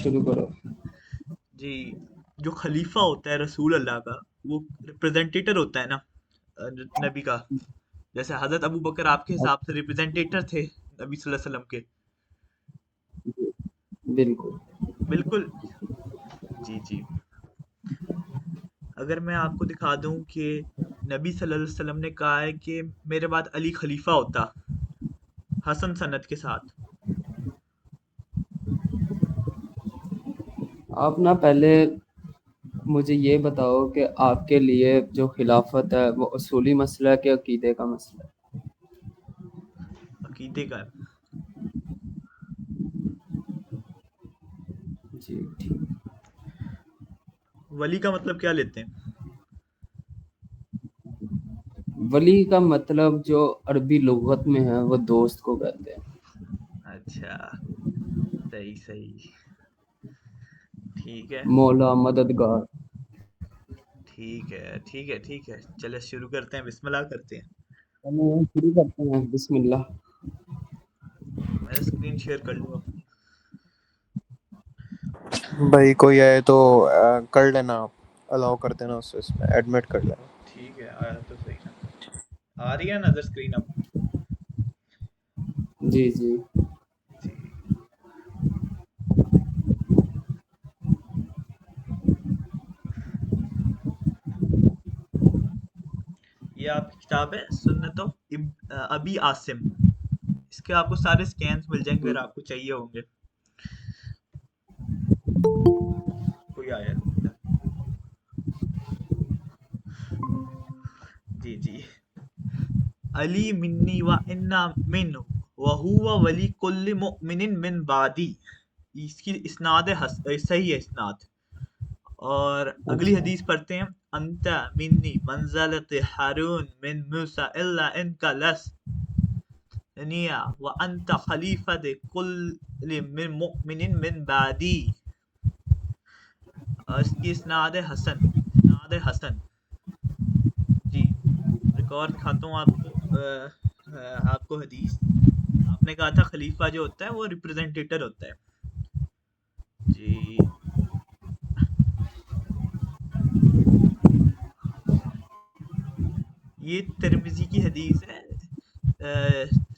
شروع کرو. جی جو خلیفہ ہوتا ہے رسول اللہ کا وہ ریپریزنٹیٹر ہوتا ہے نا نبی کا. جیسے حضرت ابو بکر آپ کے حساب سے ریپریزنٹیٹر تھے نبی صلی اللہ علیہ وسلم کے. بالکل. بالکل. جی جی. اگر میں آپ کو دکھا دوں کہ نبی صلی اللہ علیہ وسلم نے کہا ہے کہ میرے بعد علی خلیفہ ہوتا حسن سنت کے ساتھ. آپ نا پہلے مجھے یہ بتاؤ کہ آپ کے لیے جو خلافت ہے وہ اصولی مسئلہ ہے کہ عقیدے کا مسئلہ ہے؟ عقیدے کا. جی ٹھیک. ولی کا مطلب کیا لیتے ہیں؟ ولی کا مطلب جو عربی لغت میں ہے وہ دوست کو کہتے ہیں. اچھا صحیح صحیح. ٹھیک ہے مولا مددگار. ٹھیک ہے ٹھیک ہے ٹھیک ہے. چلے شروع کرتے ہیں. بسم اللہ کرتے ہیں. شروع کرتے ہیں. بسم اللہ. میں اسکرین شیئر کر لوں اپنی. بھائی کوئی آئے تو کر لینا آپ, الاؤ کر دینا اسے, اس میں ایڈمٹ کر لینا. ٹھیک ہے آیا تو صحیح نا. آ رہی ہے نظر اسکرین اب؟ جی جی. جی. یہ آپ کی کتاب ہے سنت ابی عاصم. اس کے آپ کو سارے سکینز مل جائیں گے اگر آپ کو چاہیے ہوں گے. کوئی آیا ہے؟ جی جی. علی منی و انا من وہو ولی کل مؤمن من بعدی. اس کی اسناد صحیح ہے اسناد. اور اگلی اچھا. حدیث پڑھتے ہیں. انت منی منزلت ہارون من موسیٰ الا انکا لس نیا وانت خلیفۃ کل من مؤمن من بعدی. اور اس کی اسناد حسن. اسناد حسن. جی. ایک اور دکھاتا ہوں آپ کو. آپ کو حدیث. آپ نے کہا تھا خلیفہ جو ہوتا ہے وہ ریپریزنٹیٹر ہوتا ہے. جی. یہ ترمذی کی حدیث ہے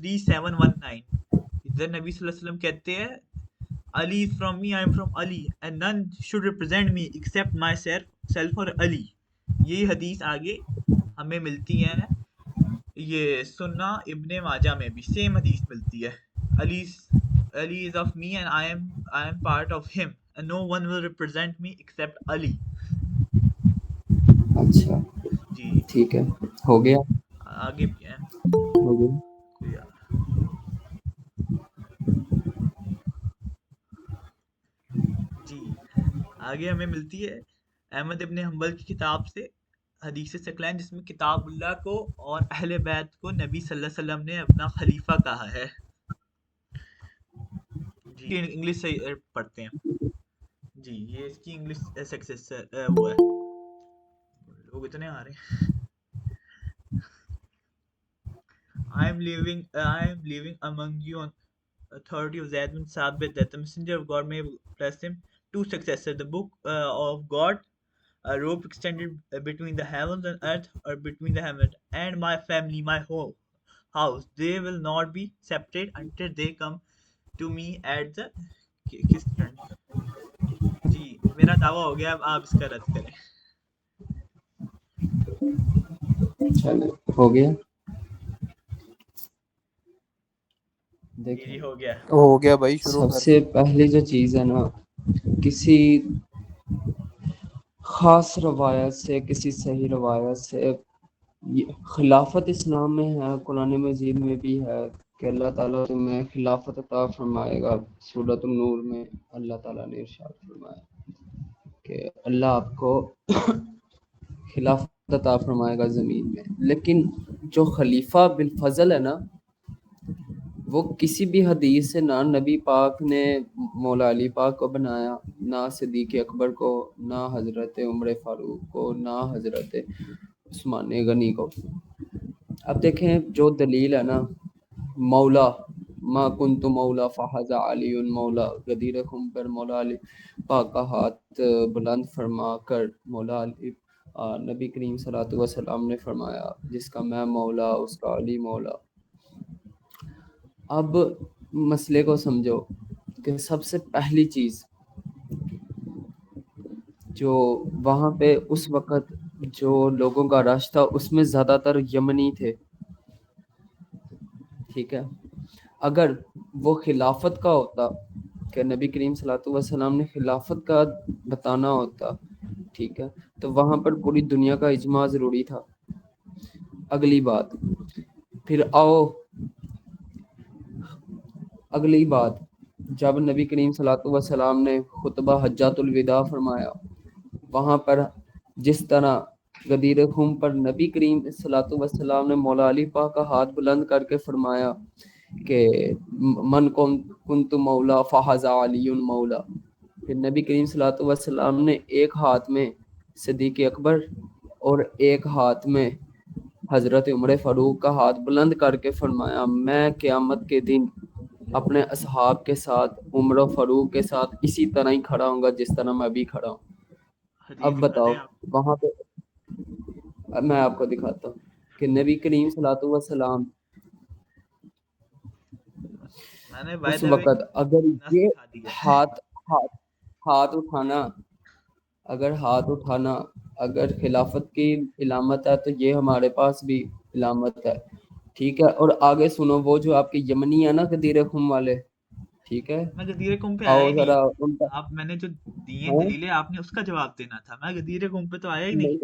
3719. ادھر نبی صلی اللہ علیہ وسلم کہتے ہیں علی is from me, I am from Ali and none should represent me except myself or Ali. یہ حدیث آگے ہمیں ملتی ہے یہ سننا ابن ماجہ میں بھی سیم حدیث ملتی ہے. Ali is of me and I am part of him and no one will represent me except Ali. اچھا جی. ٹھیک ہے. ہو گیا. آگے بھی ہیں. ہو گیا. کوئی جی. آگے ہمیں ملتی ہے احمد ابن حنبل کی کتاب سے حدیث ثقلین جس میں کتاب اللہ کو اور اہل بیت کو نبی صلی اللہ علیہ وسلم نے اپنا خلیفہ کہا ہے. جی انگلش سے پڑھتے ہیں. جی یہ اس کی انگلش سکسیس وہ ہے. لوگ اتنے آ رہے ہیں. I am leaving among you on authority of Zayd bin Sabit that the messenger of God may bless him. Two successors, the book of God, a rope extended between the heavens and earth, or between the heavens, and my family, my whole house. They will not be separated until they come to me at the کس turn. جی میرا دعویٰ ہو گیا. اب آپ اس کا رد کریں. چلو ہو گیا. جی دیکھیں جی ہو گیا. ہو گیا بھائی, شروع سب کر. سے پہلی جو چیز ہے نا, کسی خاص روایت سے, کسی صحیح روایت سے خلافت اسلام میں ہے, قرآن مجید میں بھی ہے کہ اللہ تعالیٰ تمہیں خلافت عطا فرمائے گا. سورۃ النور میں اللہ تعالیٰ نے ارشاد فرمایا کہ اللہ آپ کو خلافت عطا فرمائے گا زمین میں. لیکن جو خلیفہ بالفضل ہے نا, وہ کسی بھی حدیث سے نہ نبی پاک نے مولا علی پاک کو بنایا, نہ صدیق اکبر کو, نہ حضرت عمر فاروق کو, نہ حضرت عثمان غنی کو. اب دیکھیں جو دلیل ہے نا, مولا ما کنت مولا فہذا علی مولا، غدیر خم پر مولا علی پاک کا ہاتھ بلند فرما کر مولا علی نبی کریم صلی اللہ علیہ وسلم نے فرمایا جس کا میں مولا اس کا علی مولا۔ اب مسئلے کو سمجھو کہ سب سے پہلی چیز جو وہاں پہ اس وقت جو لوگوں کا رش تھا اس میں زیادہ تر یمنی تھے، ٹھیک ہے۔ اگر وہ خلافت کا ہوتا کہ نبی کریم صلی اللہ علیہ وسلم نے خلافت کا بتانا ہوتا، ٹھیک ہے، تو وہاں پر پوری دنیا کا اجماع ضروری تھا۔ اگلی بات، پھر آؤ اگلی بات، جب نبی کریم صلی اللہ علیہ وسلم نے خطبہ حجۃ الوداع فرمایا، وہاں پر جس طرح غدیر خم پر نبی کریم صلی اللہ علیہ وسلم نے مولا علی پاک کا ہاتھ بلند کر کے فرمایا کہ من کنت مولا فہذا علی مولا، پھر نبی کریم صلی اللہ علیہ وسلم نے ایک ہاتھ میں صدیق اکبر اور ایک ہاتھ میں حضرت عمر فاروق کا ہاتھ بلند کر کے فرمایا میں قیامت کے دن اپنے اصحاب کے ساتھ عمر و فاروق کے ساتھ اسی طرح ہی کھڑا ہوں گا جس طرح میں ابھی کھڑا ہوں۔ حدیث اب دکھا بتاؤ دیں آپ۔ وہاں پہ میں آپ کو دکھاتا ہوں کہ نبی کریم صلی اللہ علیہ وسلم میں نے بائی اس دا وے وقت اگر نس یہ دکھا دی ہے۔ ہاتھ ہاتھ ہاتھ اٹھانا اگر خلافت کی علامت ہے تو یہ ہمارے پاس بھی علامت ہے، ٹھیک ہے۔ اور آگے سنو، وہ جو آپ کے یمنی ہے نا غدیر خم والے، ٹھیک ہے، میں غدیر قوم پہ آیا آؤ ہی نہیں۔ ذرا ان کا آپ میں نے جو دیے ہاں؟ دلیلیں آپ نے اس کا جواب دینا تھا، میں غدیر قوم پہ تو آیا ہی نہیں۔ نہیں،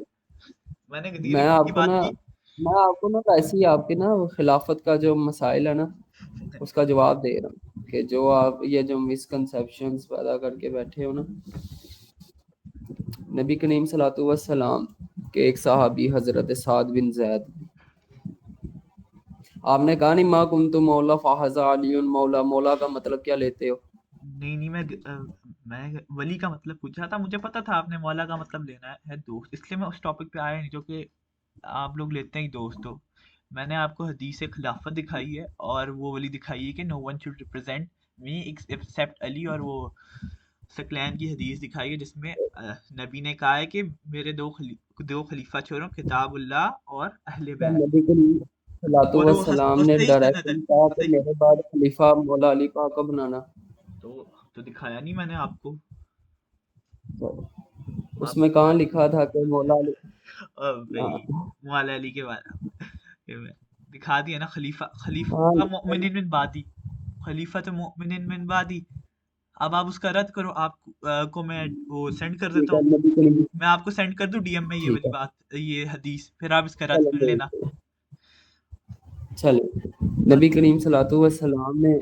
میں نے غدیر قوم کی بات کی۔ میں آپ کو نا ویسے ہی آپ کے نا خلافت کا جو مسائل ہے نا اس کا جواب دے رہا ہوں کہ جو آپ یہ جو مسکنسیپشنز پیدا کر کے بیٹھے ہو نا۔ نبی کریم صلی اللہ علیہ وسلم کے ایک صحابی حضرت سعد بن زید، آپ نے کہا نہیں ما کنت مولا فہذا علی مولا، مولا کا مطلب کیا لیتے ہو؟ نہیں میں ولی کا مطلب پوچھا تھا، مجھے پتا تھا آپ نے مولا کا مطلب لینا ہے دوست، اس لیے میں اس ٹاپک پہ آیا نہیں جو کہ آپ لوگ لیتے ہیں دوست ہو۔ میں نے آپ کو حدیث خلافت دکھائی ہے اور وہ ولی دکھائی ہے کہ no one should represent me except Ali, اور وہ سکلین کی حدیث دکھائی ہے جس میں نبی نے کہا ہے کہ میرے دو خلیفہ چھوڑو، کتاب اللہ اور اہل بیت، نبی کریم صلی اللہ علیہ اور وسلم وہ نے صحیح سند ہے، ڈائریکٹلی کہا وہ کہ صحیح، میرے بعد خلیفہ مولا علی پاک کو بنانا، تو دکھایا نہیں میں نے آپ کو۔ تو اس آپ میں کہاں لکھا تھا کہ مولا علی؟ بھائی مولا علی کے بارے میں دکھا دیا نا، ہاں خلیفہ مؤمنین من بعدی، خلیفہ تو مؤمنین من بعدی۔ اب آپ اس کا رد کرو، آپ کو میں وہ سینڈ کر دیتا ٹھیک ہے، ہوں، نبی کریم میں آپ کو سینڈ کر دوں ڈی ایم میں یہ ٹھیک والی ہے، بات، یہ حدیث، پھر آپ اس کا رد کر لینا۔ چلیں نبی کریم صلی اللہ علیہ وسلم نے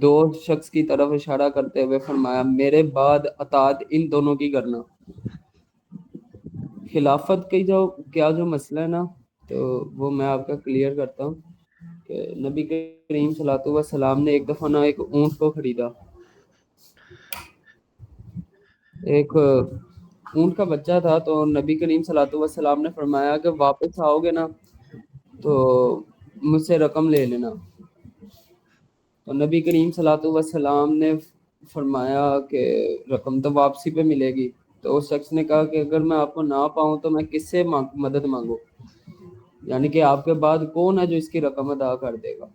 دو شخص کی طرف اشارہ کرتے ہوئے فرمایا میرے بعد اطاعت ان دونوں کی کرنا۔ خلافت کی جو مسئلہ ہے نا تو وہ میں آپ کا کلیئر کرتا ہوں کہ نبی کریم صلی اللہ علیہ وسلم نے ایک دفعہ نا ایک اونٹ کو خریدا، ایک اونٹ کا بچہ تھا، تو نبی کریم صلی اللہ علیہ وسلم نے فرمایا کہ واپس آؤ گے نا تو مجھ سے رقم لے لینا۔ تو نبی کریم صلی اللہ علیہ وسلم نے فرمایا کہ رقم تو واپسی پہ ملے گی، تو اس شخص نے کہا کہ اگر میں آپ کو نہ پاؤں تو میں کس سے مدد مانگوں، یعنی کہ آپ کے بعد کون ہے جو اس کی رقم ادا کر دے گا؟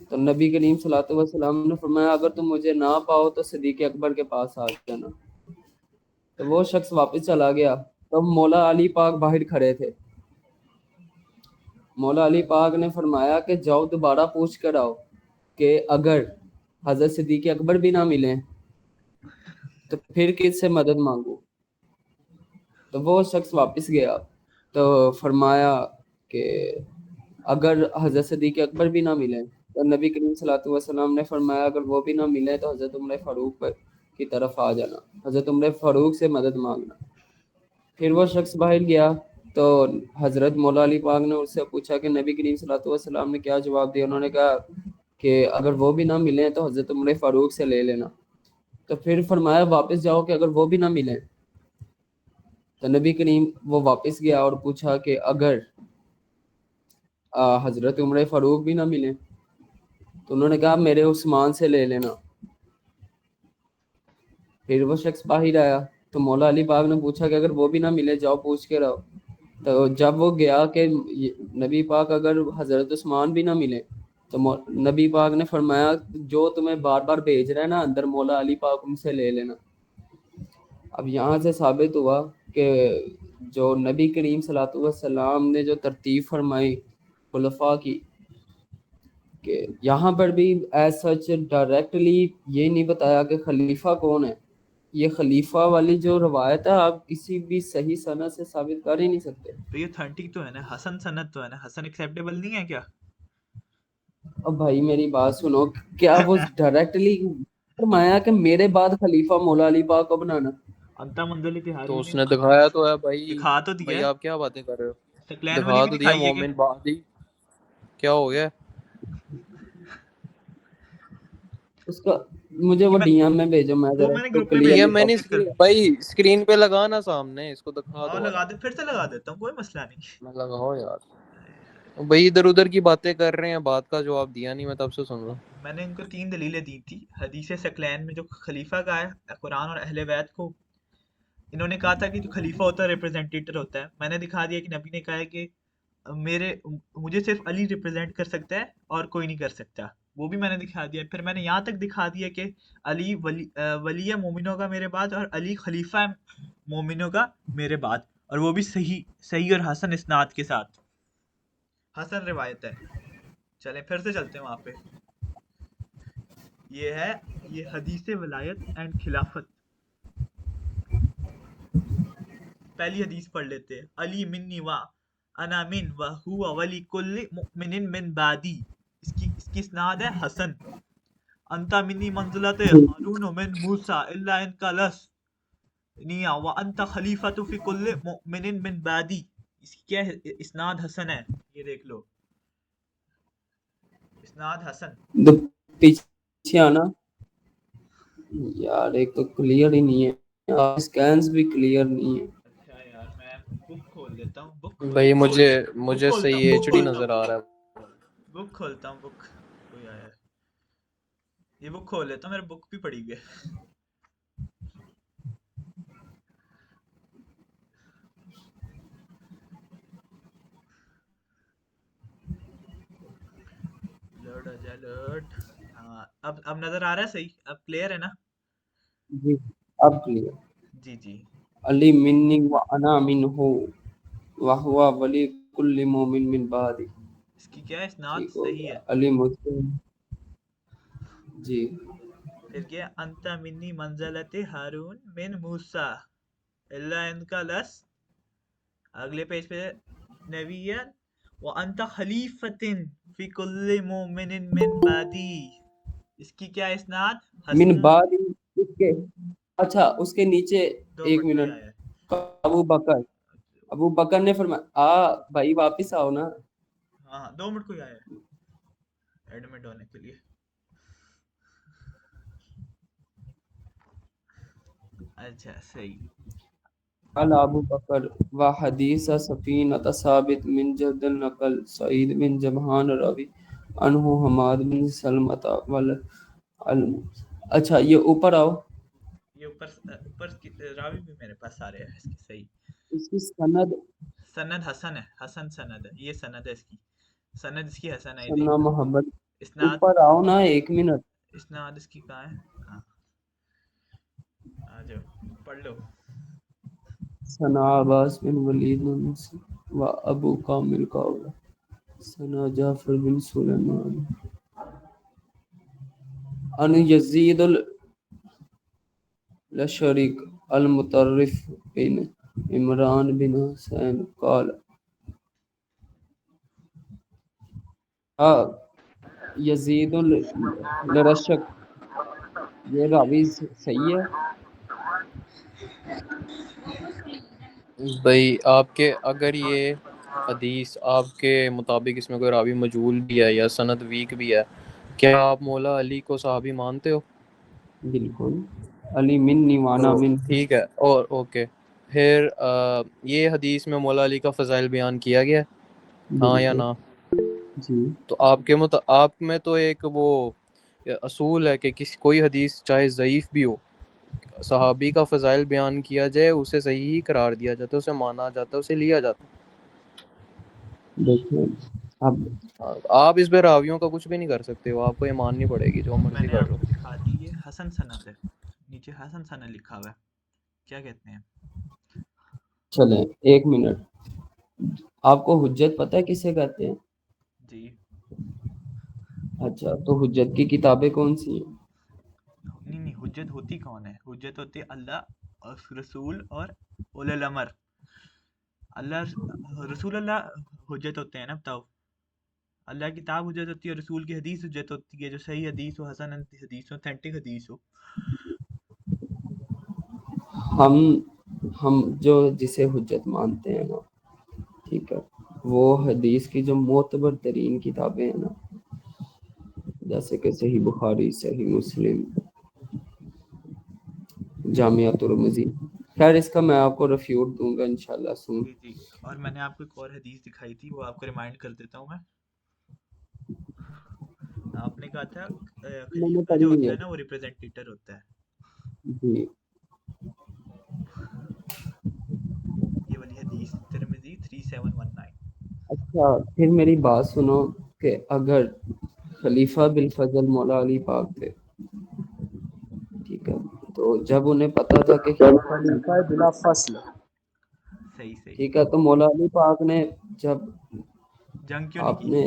تو نبی کریم صلی اللہ علیہ وسلم نے فرمایا اگر تم مجھے نہ پاؤ تو صدیق اکبر کے پاس آ جانا۔ تو وہ شخص واپس چلا گیا، تو مولا علی پاک باہر کھڑے تھے۔ مولا علی پاک نے فرمایا کہ جاؤ دوبارہ پوچھ کر آؤ کہ اگر حضرت صدیق اکبر بھی نہ ملیں تو پھر کس سے مدد مانگوں؟ تو وہ شخص واپس گیا تو فرمایا کہ اگر حضرت صدیق اکبر بھی نہ ملیں تو نبی کریم صلی اللہ علیہ وسلم نے فرمایا اگر وہ بھی نہ ملیں تو حضرت عمر فاروق کی طرف آ جانا، حضرت عمر فاروق سے مدد مانگنا۔ پھر وہ شخص باہر گیا تو حضرت مولا علی پاک نے اس سے پوچھا کہ نبی کریم صلی اللہ علیہ وسلم نے کیا جواب دیا؟ انہوں نے کہا کہ اگر وہ بھی نہ ملیں تو حضرت عمر فاروق سے لے لینا۔ تو پھر فرمایا واپس جاؤ کہ اگر وہ بھی نہ ملیں، تو نبی کریم وہ واپس گیا اور پوچھا کہ اگر حضرت عمر فاروق بھی نہ ملیں، تو انہوں نے کہا میرے عثمان سے لے لینا. پھر وہ شخص باہر آیا تو مولا علی پاک نے پوچھا کہ اگر وہ بھی نہ ملے جاؤ پوچھ کے رہو. تو جب وہ گیا کہ نبی پاک اگر حضرت عثمان بھی نہ ملے تو نبی پاک نے فرمایا جو تمہیں بار بار بھیج رہا ہے نا اندر مولا علی پاک ان سے لے لینا. اب یہاں سے ثابت ہوا کہ جو نبی کریم صلی اللہ علیہ وسلم نے جو ترتیب فرمائی خلفاء کی کہ یہاں پر بھی ایز سچ ڈائریکٹلی یہ نہیں بتایا کہ خلیفہ کون ہے. یہ خلیفہ والی جو روایت ہے آپ کسی بھی صحیح سند سے ثابت کر ہی نہیں سکتے. تو یہ اتھینٹک تو ہے نا, حسن سند تو ہے نا, حسن ایکسیپٹیبل نہیں ہے کیا؟ اب بھائی میری بات سنو, کیا وہ ڈائریکٹلی فرمایا کہ میرے بعد خلیفہ مولا علی پاک کو بنانا؟ انتا منزل تو ہارون اس نے دکھایا تو ہے بھائی. دکھا تو دیا بھائی ہے, آپ کیا باتیں کر رہے ہو؟ سکلین والی دکھا بھی تو دیا دکھائی ہے کہ مومن بعدی. کیا ہو گیا اس کا مجھے وہ ڈی ایم میں بھیجو, میں وہ ذرا میں نے اس کو گروپ میں یہ کلیئرلی میں نے چیک کر, بھائی اسکرین پہ لگانا سامنے, اس کو دکھا ہاں دو. لگا دے, پھر سے لگا دیتا ہوں, کوئی مسئلہ نہیں. میں لگاؤ یار بھائی, ادھر ادھر کی باتیں کر رہے ہیں, بات کا جواب دیا نہیں, میں تب سے سن رہا ہوں. میں نے ان کو 3 دلیلیں دی تھی حدیث سکلین میں جو خلیفہ کا ہے, قرآن اور اہل بیت کو انہوں نے کہا تھا کہ جو خلیفہ ہوتا ہے ریپرزینٹیٹر ہوتا ہے. میں نے دکھا دیا کہ نبی نے کہا ہے کہ مجھے صرف علی ریپرزینٹ کر سکتا ہے اور کوئی نہیں کر سکتا, وہ بھی میں نے دکھا دیا. پھر میں نے یہاں تک دکھا دیا کہ علی ولی ہے مومنوں کا میرے بعد, اور علی خلیفہ ہے مومنوں کا میرے بعد, اور وہ بھی صحیح اور حسن اسناد کے ساتھ, حسن روایت ہے. چلیں پھر سے چلتے ہیں وہاں پہ. یہ ہے یہ حدیث ولایت اینڈ خلافت. پہلی حدیث پڑھ لیتے ہیں. علی منی و انا من و ہوا ولی کل مؤمن من بعدی. اس کی اسناد ہے حسن. انتا منی منزلت ہارون من موسیٰ الا ان کا لس نیا و انتا خلیفۃ فی کل مؤمن من بعدی. اس کی کیا اسناد حسن ہے, یہ دیکھ لو, اسناد حسن. پیچھے آنا یار, ایک تو کلیئر ہی نہیں ہے, اسکینز بھی کلیئر نہیں ہے. اچھا یار, میں بک کھول لیتا ہوں, بھائی مجھے بک کھولتا صحیح ہوں, ایچ ڈی نظر آ رہا ہے. بک کھولتا ہوں, بک کوئی آیا ہے, یہ بک کھول لیتا ہوں, میرے بک بھی پڑی ہوئی ہے. لوڈ ہو جائے لوڈ. ہاں اب نظر آ رہا ہے صحیح, اب کلیئر ہے نا؟ جی اب کلیئر. جی جی. علی منی و انا منہ و ہوا ولی کل مومن من بعدی. اس کی کیا اسناد ٹھیک ہو صحیح گیا. ہے. علی مسلم جی. پھر کیا انت منی منزلت ہارون من موسیٰ الا ان کا لس. اگلے پیج پہ نبیان وانت خلیفۃ فی کل مومن من بعدی. اس کی کیا اسناد من حسن. بعد اس کے, اچھا اس کے نیچے 2 ایک منٹ کوئی منٹ, آیا ہے. ابو بکر نے فرمایا بھائی واپس آؤ نا. ہاں 2 منٹ کوئی آیا ہے ایڈمٹ ہونے کے لیے. اچھا صحیح. قال ابو بکر و حدیث سفینۃ ثابت من جد النقل سعید بن جبہان راوی انہو حماد بن سلمۃ اچھا یہ اوپر آؤ, یہ اوپر راوی بھی میرے پاس آ رہے ہیں اس کی. صحیح. اس کی سند سند حسن ہے, حسن سند ہے, یہ سند ہے اس کی, سند اس کی حسن ہے, یہ ثنا دیکھ لو. محمد. اسناد اوپر آؤ نا ایک منٹ. اسناد اس کی کہاں ہے؟ ہاں آ جاؤ پڑھ لو. ثنا عباس بن ولید و ابو کامل قاول ثنا جعفر بن سلیمان ان یزید الشریک المطرف بن عمران بن حسین قال یزید الرشک. یہ راوی صحیح ہے. بھائی آپ کے اگر یہ حدیث آپ کے مطابق اس میں کوئی راوی مجہول بھی ہے یا سند ویک بھی ہے, کیا آپ مولا علی کو صحابی مانتے ہو؟ بالکل. علی منی وانا تو من. ٹھیک ہے, اور اوکے, پھر یہ حدیث میں مولا علی کا فضائل بیان کیا گیا ہے, ہاں یا بالکل نہ؟ جی تو آپ میں تو ایک وہ اصول ہے کہ کوئی حدیث چاہے ضعیف بھی ہو، صحابی کا فضائل بیان کیا جائے، اسے صحیح ہی قرار دیا جاتا ہے، اسے مانا جاتا ہے، اسے لیا جاتا دیکھیں اب ہے۔ آپ اس پہ راویوں کا کچھ بھی نہیں کر سکتے ہو، آپ کو یہ ماننی پڑے گی جو میں مرضی نے کر آپ لو۔ کو دکھا دی، یہ حسن سند ہے، نیچے حسن سند لکھا ہوا ہے، کیا کہتے ہیں؟ چلیں 1 منٹ، آپ کو حجت پتہ ہے کسے کہتے ہیں؟ جی اچھا تو حجت کی کتابیں کون سی ہیں؟ نہیں حجت ہوتی کون ہے؟ حجت ہوتی اللہ اور رسول اور اولو الامر۔ اللہ رسول اللہ حجت ہوتے ہیں نا، بتاؤ؟ اللہ کی کتاب حجت ہوتی ہے، رسول کی حدیث حجت ہوتی ہے، جو صحیح حدیث ہو، حسن حدیث ہو، اتھینٹک حدیث ہو۔ ہم ہم جو جسے حجت مانتے ہیں نا، ٹھیک ہے، وہ حدیث کی جو معتبر ترین کتابیں ہیں نا، جیسے کہ صحیح بخاری، صحیح مسلم، جامعہ ترمذی، خیر اس کا میں آپ کو ریفیوٹ دوں گا انشاءاللہ سن۔ جی جی، اور میں نے آپ کو ایک اور حدیث دکھائی تھی، وہ آپ کو ریمائنڈ کر دیتا ہوں میں۔ آپ نے کہا تھا میں نے خلیفہ جو پڑھی ہوئی ہوتا ہے ہے نا وہ ریپرزینٹیٹر ہوتا ہے، جی۔ یہ والی حدیث ترمذی 3719۔ اچھا پھر میری بات سنو کہ اگر خلیفہ بالفضل مولا علی پاک تھے، ٹھیک ہے، تو جب انہیں پتا تھا کہ خلیفہ بلا فصل، صحیح صحیح، ٹھیک ہے، تو مولا علی پاک نے جب جنگ کیوں نہیں آپ کی؟ نے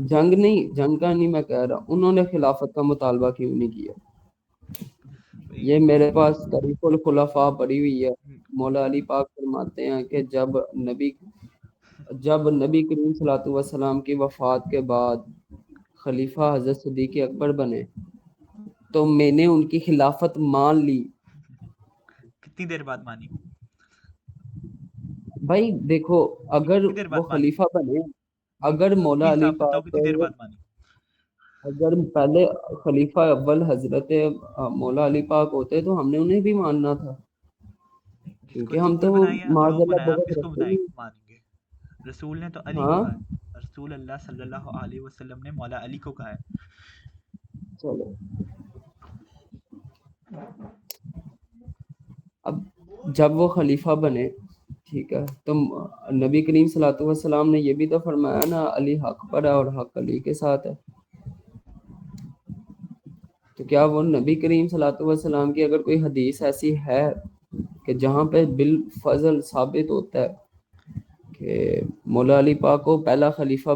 جنگ نہیں، جنگ کا نہیں میں کہہ رہا، انہوں نے خلافت کا مطالبہ کیوں نہیں کیا؟ یہ میرے پاس طریق الخلفاء پڑی ہوئی ہے، مولا علی پاک فرماتے ہیں کہ جب نبی کریم صلی اللہ علیہ وسلم کی وفات کے بعد خلیفہ حضرت صدیق اکبر بنے تو میں نے ان کی خلافت مان لی۔ کتنی دیر بعد مانی؟ بھائی دیکھو، اگر کتنی دیر وہ بعد مانی؟ خلیفہ بنے، اگر مولا پلیز علی آپ بتاؤ کتنی پاک، دیر بعد مانی؟ اگر پہلے خلیفہ اول حضرت مولا علی پاک ہوتے تو ہم نے انہیں بھی ماننا تھا، جس کو کیونکہ ہم رسول تو بنایا، معاذ لوگ اللہ بنایا، آپ بغض کس کو رکھتے بنائیں نہیں۔ مانیں گے؟ رسول نے تو علی کو ہاں کہا ہے، رسول اللہ صلی اللہ علیہ وسلم نے مولا علی کو کہا ہے۔ چلو، اب جب وہ خلیفہ بنے، ٹھیک ہے، تو نبی کریم صلی اللہ علیہ وسلم نے یہ بھی تو فرمایا نا، علی حق پر ہے اور حق علی کے ساتھ ہے، تو کیا وہ نبی کریم صلی اللہ علیہ وسلم کی اگر کوئی حدیث ایسی ہے کہ جہاں پہ بالفضل ثابت ہوتا ہے کہ مولا علی پاک کو پہلا خلیفہ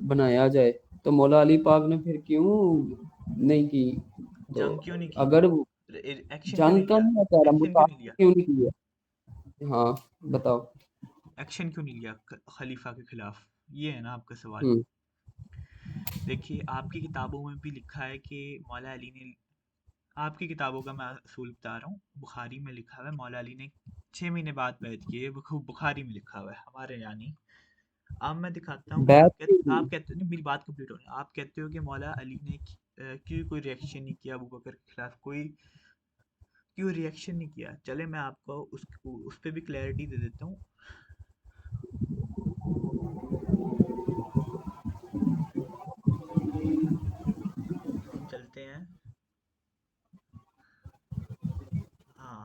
بنایا جائے، تو مولا علی پاک نے پھر کیوں نہیں کی؟ تو جنگ کیوں نہیں کی؟ اگر ایکشن کیوں نہیں جنگ کا لیا؟ نہیں میں کہہ رہا، ایکشن کیوں نہیں لیا؟ مقابلہ کیوں نہیں کیا؟ ہاں بتاؤ۔ ایکشن کیوں نہیں لیا خلیفہ کے خلاف؟ یہ ہے نا آپ کا سوال۔ ہوں دیکھیے آپ کی کتابوں میں بھی لکھا ہے کہ مولا علی نے، آپ کی کتابوں کا میں اصول بتا رہا ہوں، بخاری میں لکھا ہوا ہے مولا علی نے 6 مہینے بعد بیعت کی ہے، بخاری میں لکھا ہوا ہے، ہمارے یہاں نہیں۔ اب میں دکھاتا ہوں، بیعت آپ کہتے نہیں، میری بات کمپلیٹ ہونے، آپ کہتے ہو کہ مولا علی نے کیوں کوئی ریئیکشن نہیں کیا ابو بکر کے خلاف، کیوں ریئیکشن نہیں کیا؟ چلے میں آپ کو اس پہ بھی کلیئرٹی دے دیتا ہوں۔ ہم چلتے ہیں، ہاں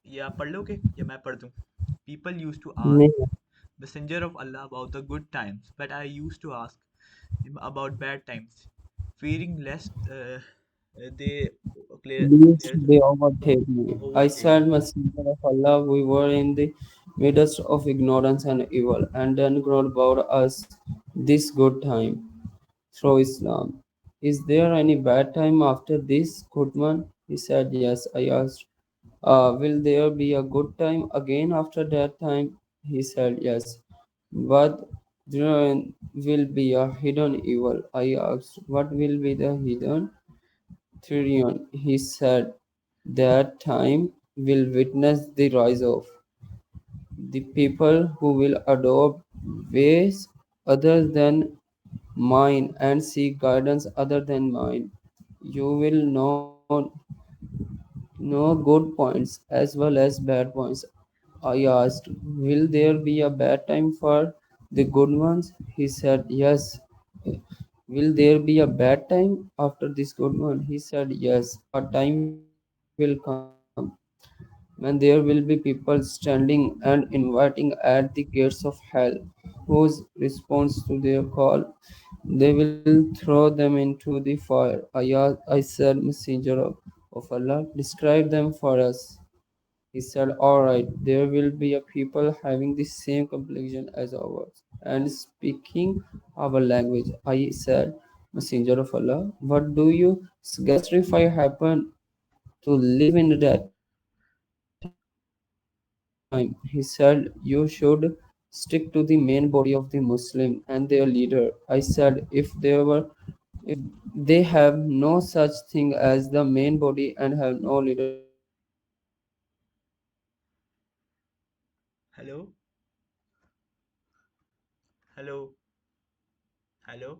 یہ آپ پڑھ لو گے یا میں پڑھ دوں؟ پیپل یوز ٹو آسک نہیں، messenger of Allah about the good times, but I used to ask him about bad times, fearing lest they least clear they overtake me. I overtake said, me. Messenger of Allah, we were in the midst of ignorance and evil, and then God brought us this good time through Islam. Is there any bad time after this good one? He said, yes. I asked, will there be a good time again after that time? He said, yes. But there will be a hidden evil. I asked, what will be the hidden? Tyrion, he said, that time will witness the rise of the people who will adopt ways other than mine and seek guidance other than mine. You will know good points as well as bad points. I asked, will there be a bad time for the good ones? He said, yes. Will there be a bad time after this good one? He said, yes. A time will come when there will be people standing and inviting at the gates of hell, whose response to their call they will throw them into the fire. I said, Messenger of Allah, describe them for us. He said, alright, there will be a people having the same complexion as ours and speaking our language. I said, Messenger of Allah, what do you suggest if I happen to live in that time? He said, you should stick to the main body of the Muslim and their leader. I said, if they have no such thing as the main body and have no leader, then I will not follow them. Hello? Hello? Hello?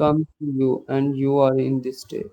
come to you and you are in this state.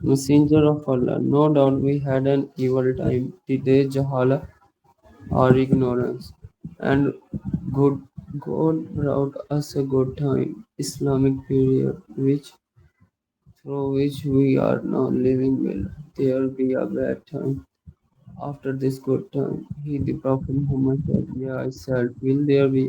Messenger of Allah, no doubt we had an evil time, the day Jahala or ignorance, and good God brought us a good time, Islamic period, which through which we are now living will there be a bad time. After this good time, he the Prophet Muhammad said, yeah, I said, will there be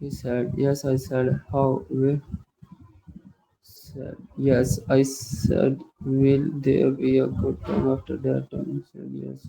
He said, yes, I said, how? Where? Said, yes, I said, will there be a good time after that time? He said, yes.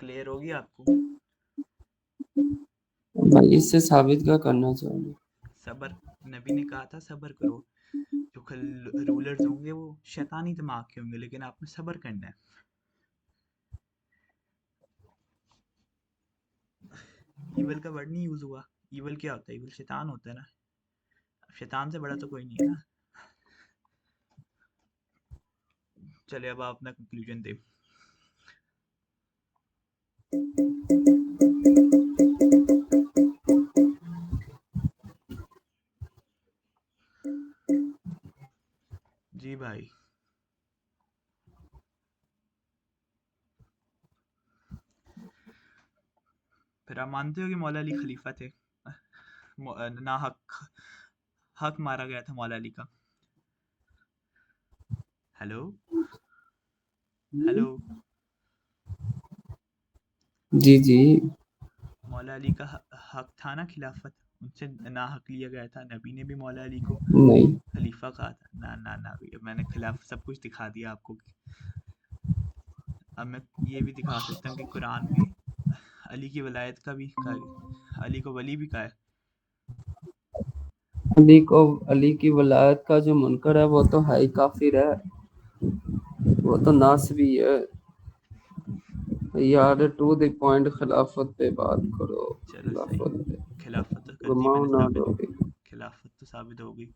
Clear ہوگی آپ کو؟ بھائی اس سے ثابت کیا کرنا چاہیے؟ صبر، نبی نے کہا تھا صبر کرو. جو رولرز ہوں گے وہ شیطانی دماغ کے ہوں گے، لیکن آپ نے صبر کرنا ہے. ایول کا ورڈ نہیں یوز ہوا. ایول کیا ہوتا ہے؟ ایول شیطان ہوتا ہے نا. شیطان سے بڑا تو کوئی نہیں ہے نا. چلے اب آپ اپنا کنکلوژن دیں. جی بھائی. پھر آپ مانتے ہو کہ مولا علی خلیفہ تھے؟ نہ حق مارا گیا تھا مولا علی کا. Hello hello. جی جی. مولا علی کا حق تھا نا خلافت، ان سے نہ حق لیا گیا تھا. نبی نے بھی مولا علی کو نہیں خلیفہ کہا تھا. نہ نہ نہ، میں نے خلاف سب کچھ دکھا دیا آپ کو. اب میں یہ بھی دکھا سکتا ہوں کہ قرآن میں علی کی ولایت کا بھی کہا ہے، علی کو ولی بھی کہا ہے. علی کی ولایت کا جو منکر ہے وہ تو ہے ہی کافر ہے، وہ تو ناس بھی ہے یار. ٹو دی پوائنٹ، خلافت پہ بات کرو. چلو صحیح، خلافت پہ خلافت تو کر دی میں گھماؤ نے نہ ثابت. دو. خلافت تو ثابت ہو گئی.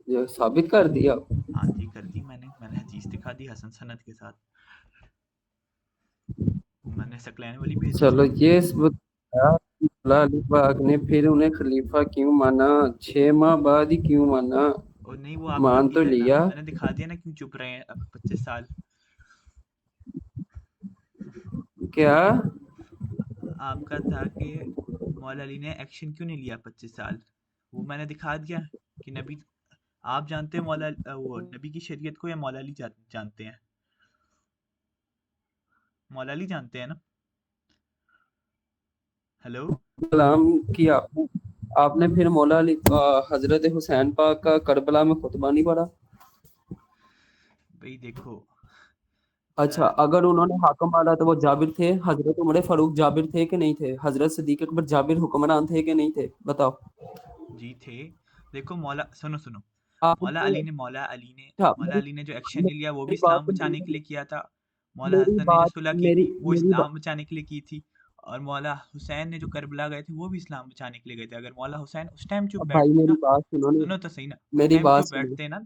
یہ ثابت کر دیا. ہاں جی کر دی میں نے حدیث دکھا دی حسن سند کے ساتھ. میں نے سکلین والی بھی حدیث چلو دکھائی. یہ اللہ علی پاک نے پھر انہیں خلیفہ کیوں مانا؟ 6 ماہ بعد ہی کیوں مانا؟ اور نہیں وہ آپ کا مان تو عقیدہ تھا، لیا. میں نے دکھا دیا نا کیوں چپ رہے ہیں اب 25 سال. کیا آپ کا تھا کہ مولا علی نے ایکشن کیوں نہیں لیا 25 سال. وہ میں نے دکھا دیا کہ نبی، آپ جانتے ہیں وہ نبی کی شریعت کو یا مولا علی جانتے ہیں؟ مولا علی جانتے ہیں نا. ہیلو. کلام کیا آپ نے پھر مولا علی حضرت حسین پاک کا کربلا میں خطبہ نہیں پڑھا؟ بھئی دیکھو اچھا اگر انہوں نے حاکم مانا تو وہ جابر تھے؟ حضرت عمر فاروق جابر تھے کہ نہیں تھے؟ حضرت صدیق اکبر جابر حکمران تھے کہ نہیں تھے؟ بتاؤ. جی تھے. دیکھو سنو آپ مولا نے علی نے جو ایکشن نہیں لیا وہ بھی میری اسلام بات بچانے کے لیے کیا تھا. مولا میری حسن نے جو بات صلح کی میری تھی وہ میری بات اسلام بچانے کے لیے کی تھی. اور مولا حسین نے جو کربلا گئے تھے وہ بھی اسلام بچانے کے لیے گئے تھے. اگر مولا حسین اس ٹائم چپ بھائی بیٹھتے نا، میری بات سنو نا. سنو تو صحیح نا، اس میری ٹائم بات چپ سنو. بیٹھتے نا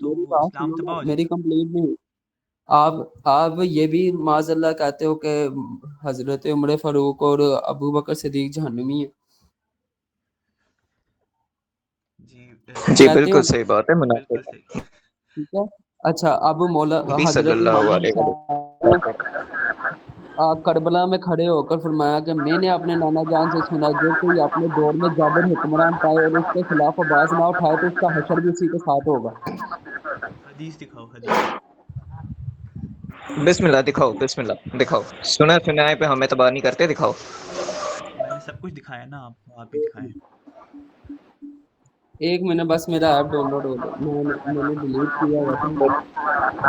میری تو بات اسلام سنو تباہ نا. ہو میری جاتا. کمپلیٹ نہیں. آپ یہ بھی معاذ اللہ کہتے ہو کہ حضرت عمر فاروق اور ابو بکر صدیق جہنمی ہیں. جی کہتے ہو بالکل صحیح بات ہے، بالکل منافق صحیح. ٹھیک ہے. اچھا اب نبی صلی حضرت اللہ امام علیہ حسین وسلم. کربلا میں کھڑے ہو کر فرمایا کہ میں نے اپنے نانا جان سے سنا جو کوئی اپنے دور میں جابر حکمران پائے اور اس کے خلاف آواز نہ اٹھائے تو اس کا حشر بھی اسی کے ساتھ ہوگا. حدیث دکھاؤ حدیث. بسم اللہ دکھاؤ، بسم اللہ دکھاؤ. سنا ہے پہ ہم اعتبار نہیں کرتے، دکھاؤ. میں نے سب کچھ دکھایا نا آپ بھی دکھائیں. ایک منٹ بس، میرا ایپ ڈاؤن لوڈ ہو جائے. میں نے ڈیلیٹ کیا ہوا تھا.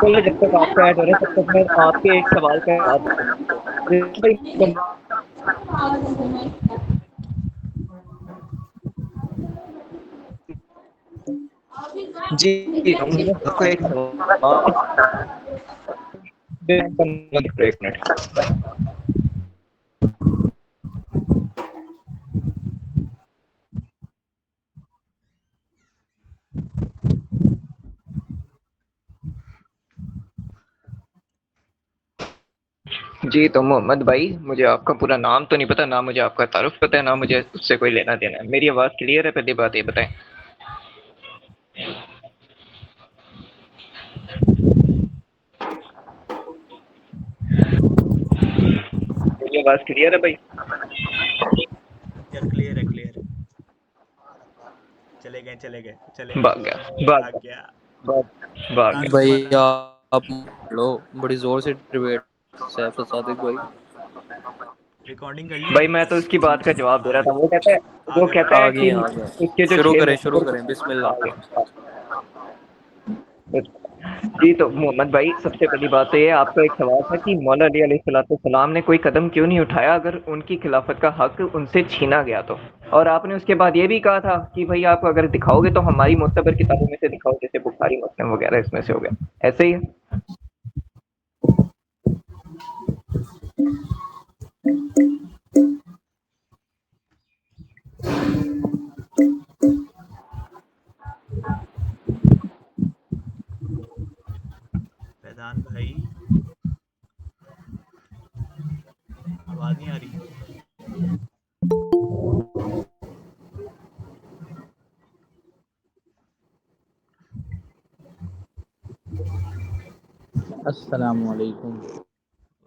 چلو جب تک آپ کا ایڈ ہو رہا ہے تب تک میں آپ کے ایک سوال کا جواب دیتا ہوں. جی آپ کو ایک سوال. ایک منٹ. جی تو محمد بھائی، مجھے آپ کا پورا نام تو نہیں پتا، نہ مجھے آپ کا تعارف پتہ ہے، نہ مجھے اس سے کوئی لینا دینا ہے. میری آواز کلیئر ہے؟ پہلی بات یہ بتائیں. میری آواز کلیئر ہے بھائی؟ یار کلیئر ہے کلیئر. چلے گئے بھاگ گیا بھاگ بھاگ گیا گیا. بھاگ بھاگ کان گیا. کو بھائی مارا. آپ لو بڑی زور سے ڈیبیٹ سیف صادق بھائی. ریکارڈنگ کر لی بھائی آپ میں نے؟ تو اس کی بات کا جواب دے رہا آگے تھا. وہ آگے کہتا بڑھیں. ہے کہ آ گئے اس کے جو شروع 6 کریں بسم اللہ. آگے. جی تو محمد بھائی، سب سے پہلی بات تو یہ آپ کا ایک سوال تھا کہ مولا علی علیہ السلام نے کوئی قدم کیوں نہیں اٹھایا اگر ان کی خلافت کا حق ان سے چھینا گیا تو، اور آپ نے اس کے بعد یہ بھی کہا تھا کہ بھائی آپ اگر دکھاؤ گے تو ہماری معتبر کتابوں میں سے دکھاؤ، جیسے بخاری مسلم وغیرہ اس میں سے ہو گیا، ایسے ہی ہے؟ فیضان بھائی آواز نہیں آ رہی. السلام علیکم.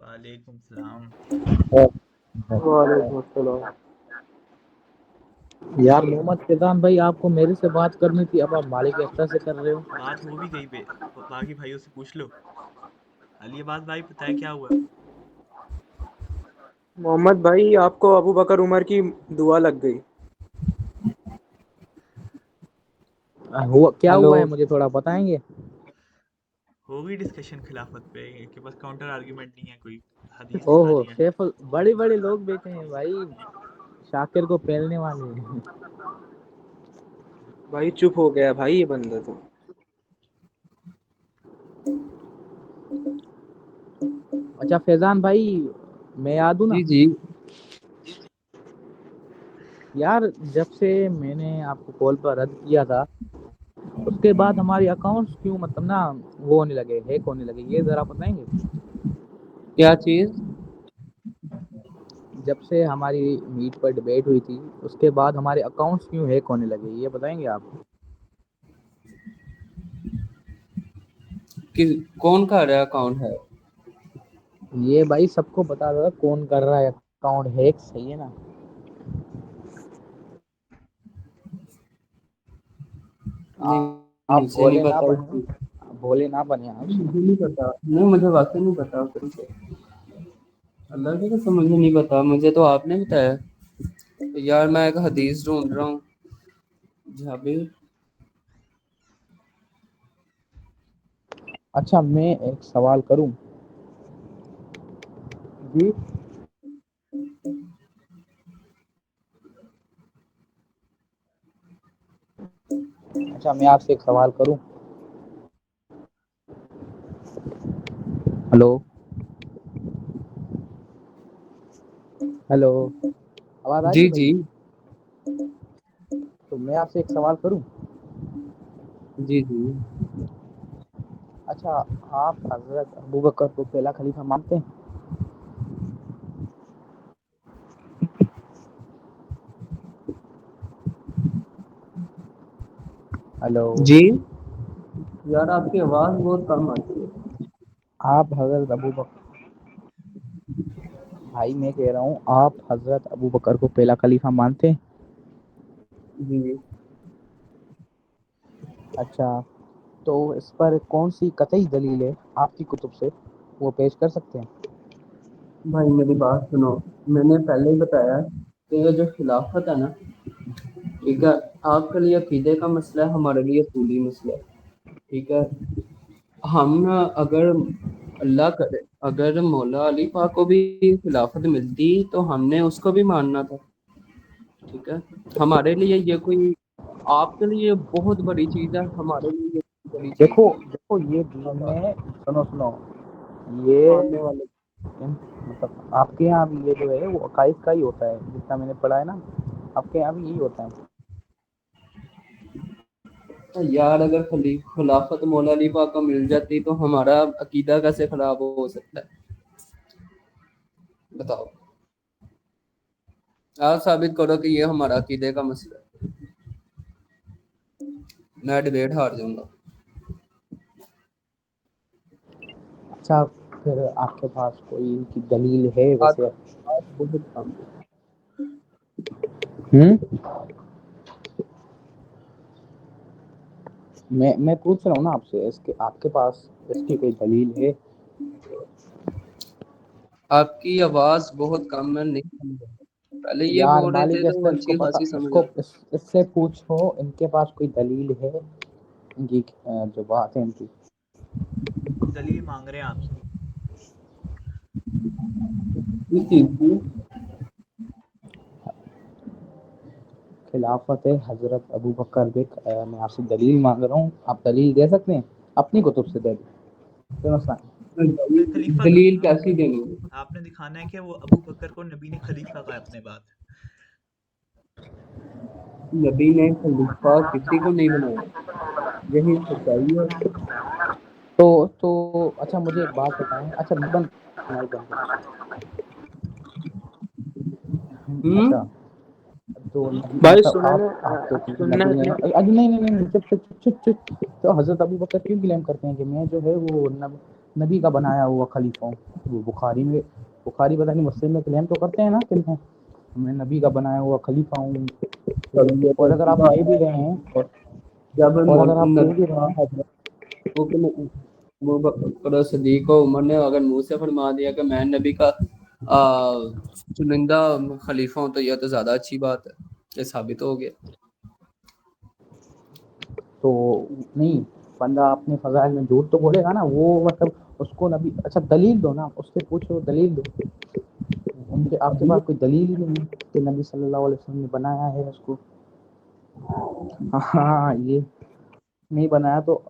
وعلیکم السلام. وعلیکم السلام. یار محمد فیضان بھائی، آپ کو میرے سے بات کرنی تھی، اب آپ مالک اختر سے کر رہے ہو. بات ہو بھی گئی باقی بھائیوں سے پوچھ لو. علی عباس بھائی بتائیں کیا ہوا. محمد بھائی آپ کو ابو بکر عمر کی دعا لگ گئی. کیا ہلو. ہوا ہے مجھے تھوڑا بتائیں گے. ہوگی ڈسکشن خلافت پہ کہ بس کاؤنٹر آرگیومنٹ نہیں ہے، کوئی حدیث او ہو، دکھانی ہے. سیف بڑے بڑے لوگ بیٹھے ہیں بھائی، شاکر کو پھیلنے والے ہیں. بھائی چپ ہو گیا بھائی یہ بندہ تو. اچھا فیضان بھائی، میں یاد ہوں نا جی جی. یار، جب سے میں نے آپ کو کال پر رد کیا تھا اس کے بعد ہماری اکاؤنٹس کیوں مطلب نا وہ ہونے لگے، ہیک ہونے لگے، یہ ذرا بتائیں گے. کیا چیز؟ جب سے ہماری میٹ پر ڈیبیٹ ہوئی تھی اس کے بعد ہمارے اکاؤنٹس کیوں ہیک ہونے لگے، یہ بتائیں گے آپ. کون کا رہا اکاؤنٹ ہے؟ یہ بھائی سب کو بتا دو کون کر رہا ہے اکاؤنٹ ہیک، صحیح ہے نا. نہیں، آپ مجھے نہیں بھولے نہ پتا. بنے، بھولے نہ بنے آپ. مجھے نہیں پتا، نہیں مجھے واقعی نہیں پتا. اللہ کی قسم مجھے نہیں پتا، مجھے تو آپ نے بتایا. یار میں ایک حدیث ڈھونڈ رہا ہوں جہاں بھی. اچھا میں ایک سوال کروں. جی اچھا میں آپ سے ایک سوال کروں. ہلو ہلو، آواز آ رہی جی ہے بھائی. جی تو میں آپ سے ایک سوال کروں. جی جی. اچھا، آپ حضرت ابوبکر کو پہلا خلیفہ مانتے ہیں؟ ہلو. جی یار آپ کی آواز بہت کم آتی ہے. آپ حضرت ابوبکر، بھائی میں کہہ رہا ہوں آپ حضرت ابوبکر کو پہلا خلیفہ مانتے ہیں؟ جی. اچھا، تو اس پر کون سی قطعی دلیل ہے آپ کی کتب سے، وہ پیش کر سکتے ہیں؟ بھائی میری بات سنو، میں نے پہلے ہی بتایا کہ یہ جو خلافت ہے نا، ٹھیک ہے، آپ کے لیے عقیدے کا مسئلہ ہے، ہمارے لیے اصولی مسئلہ ہے. ٹھیک ہے، ہم اگر اللہ کرے اگر مولا علی پاک کو بھی خلافت ملتی تو ہم نے اس کو بھی ماننا تھا. ٹھیک ہے، ہمارے لیے یہ کوئی، آپ کے لیے بہت بڑی چیز ہے، ہمارے لیے یہ بڑی چیز دیکھو نہیں دیکھو یہ دین ہے. میں، سنو یہ ماننے والے مطلب آپ کے یہاں بھی یہ جو ہے وہ عقائد کا ہی ہوتا ہے، جتنا میں نے پڑھا ہے نا آپ کے یہاں بھی یہی ہوتا ہے. یار اگر خلافت مولا علی پاک کو مل جاتی تو ہمارا عقیدہ کیسے خراب ہو سکتا ہے؟ بتاؤ، آپ ثابت کرو کہ یہ ہمارا عقیدے کا مسئلہ ہے، میں ڈیبیٹ ہار جاؤں گا. اچھا، پھر آپ کے پاس کوئی ان کی دلیل ہے ویسے؟ بہت کم. میں پوچھ رہا ہوں نا آپ سے، اس کے آپ کے پاس اس کی کوئی دلیل ہے؟ آپ کی آواز بہت کم ہے، نہیں سمجھ رہا. پہلے یہ یار بول رہے تھے مالک تو استر، اس کو اچھی پتا، خاصی اس سمجھ کو آ. اس سے پوچھو ان کے پاس کوئی دلیل ہے ان کی جو بات ہے ان کی. دلیل مانگ رہے ہیں آپ سے. اس چیز کی خلافت حضرت ابو بکر پہ میں آپ سے دلیل مانگ رہا ہوں, آپ دلیل دے سکتے ہیں اپنی کتب سے دے دیں, کوئی مسئلہ نہیں. خلیفہ دلیل کیسی دینی ہے؟ آپ نے دکھانا ہے کہ وہ ابو بکر کو نبی نے خلیفہ کہا اپنے بعد. نبی نے خلیفہ کسی کو نہیں بنایا, یہی سچائی ہے. تو اچھا مجھے ایک بات بتائیں, اچھا مائک بند کرو. ہوں اچھا تو بھائی مطلب سنیں آپ تو سننا نبی نے نہیں چپ چپ چپ چپ. تو حضرت ابو بکر کیوں کلیم کرتے ہیں کہ میں جو ہے وہ نبی کا بنایا ہوا خلیفہ ہوں؟ وہ بخاری پتہ نہیں مسلم میں کلیم تو کرتے ہیں نا کہ میں نبی کا بنایا ہوا خلیفہ ہوں. اور اگر آپ کہہ بھی رہے ہیں جب اور اگر آپ کہہ بھی رہے ہیں ابو بکر صدیق و عمر نے اگر منہ سے فرما دیا کہ میں نبی کا چنندہ خلیفہ ہوں, تو یہ تو زیادہ اچھی بات ہے, یہ ثابت ہو گیا. تو نہیں, بندہ اپنے فضائل میں جھوٹ تو بولے گا نا, وہ مطلب اس کو نبی, اچھا دلیل دو نا, اس سے پوچھو دلیل دو. ان کے آپ کے پاس کوئی دلیل ہی نہیں کہ نبی صلی اللہ علیہ وسلم نے بنایا ہے اس کو. ہاں یہ نہیں بنایا تو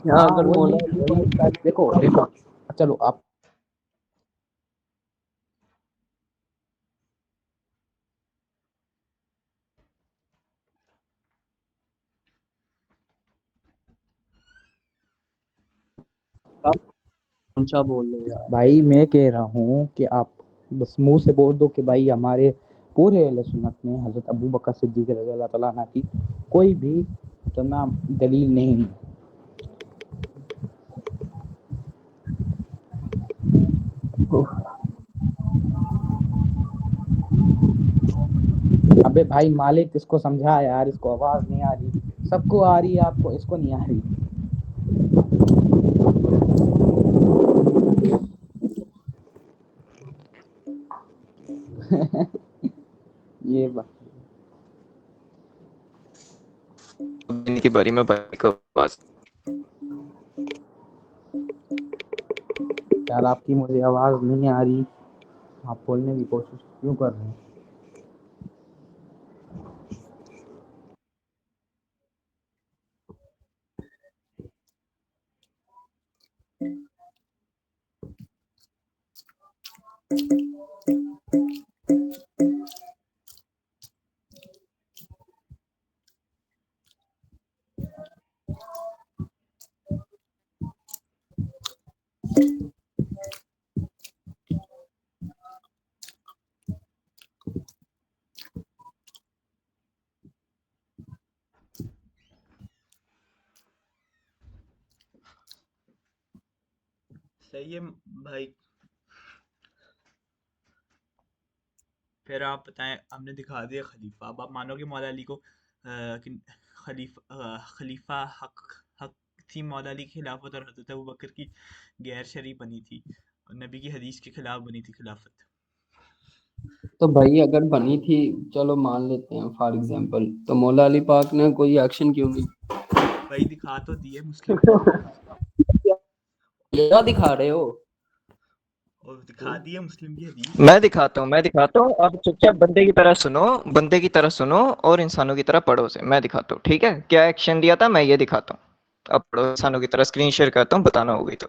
ہاں اگر مولا وہی دیکھو چلو آپ کونسا بول رہے یار. بھائی میں کہہ رہا ہوں کہ آپ بس منہ سے بول دو کہ بھائی ہمارے پورے اہل سنت میں حضرت ابو بکر صدیق رضی اللہ تعالیٰ عنہ کی کوئی بھی دلیل نہیں ہے. ابے بھائی مالک اس کو سمجھا یار, اس کو آواز نہیں آ رہی, سب کو آ رہی ہے, آپ کو اس کو نہیں آ رہی. یہ بات ان کی باری میں بھائی کو آواز. یار آپ کی مجھے آواز نہیں آ رہی, آپ بولنے کی کوشش کیوں کر رہے ہیں؟ صحیح ہے بھائی. پھر آپ بتائیں, ہم نے دکھا دیا خلیفہ, اب آپ مانو کہ مولا علی کو خلیفہ حق تھی مولا علی کی خلافت, اور حضرت ابو بکر کی غیر شرعی بنی تھی, اور نبی کی حدیث کے خلاف بنی تھی خلافت. تو بھائی اگر بنی تھی, چلو مان لیتے ہیں فار ایگزامپل, تو مولا علی پاک نے کوئی ایکشن کیوں نہیں؟ بھائی دکھا تو دیے مسلم کی حدیث, کیا دکھا رہے ہو؟ اور دکھا دیے مسلم کی حدیث. میں دکھاتا ہوں, اب چپ چاپ بندے کی طرح سنو اور انسانوں کی طرح پڑھو اسے. میں دکھاتا ہوں, ٹھیک ہے, کیا ایکشن دیا تھا میں یہ دکھاتا ہوں. اب پڑھو انسانوں کی طرح, اسکرین شیئر کرتا ہوں, بتانا ہوگی تو.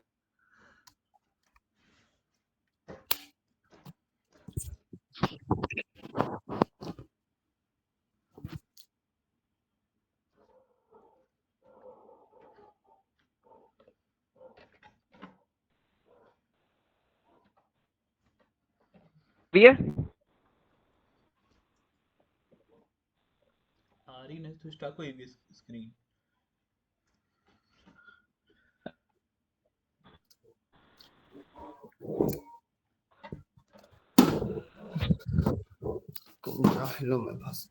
آ رہی نہیں تو اسٹاک ہوئی بھی اسکرین. ہلو میں بس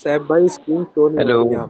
صاحب بھائی اسکرین شو نہیں ہو ہیلو, رہی ہے آپ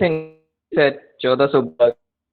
1400.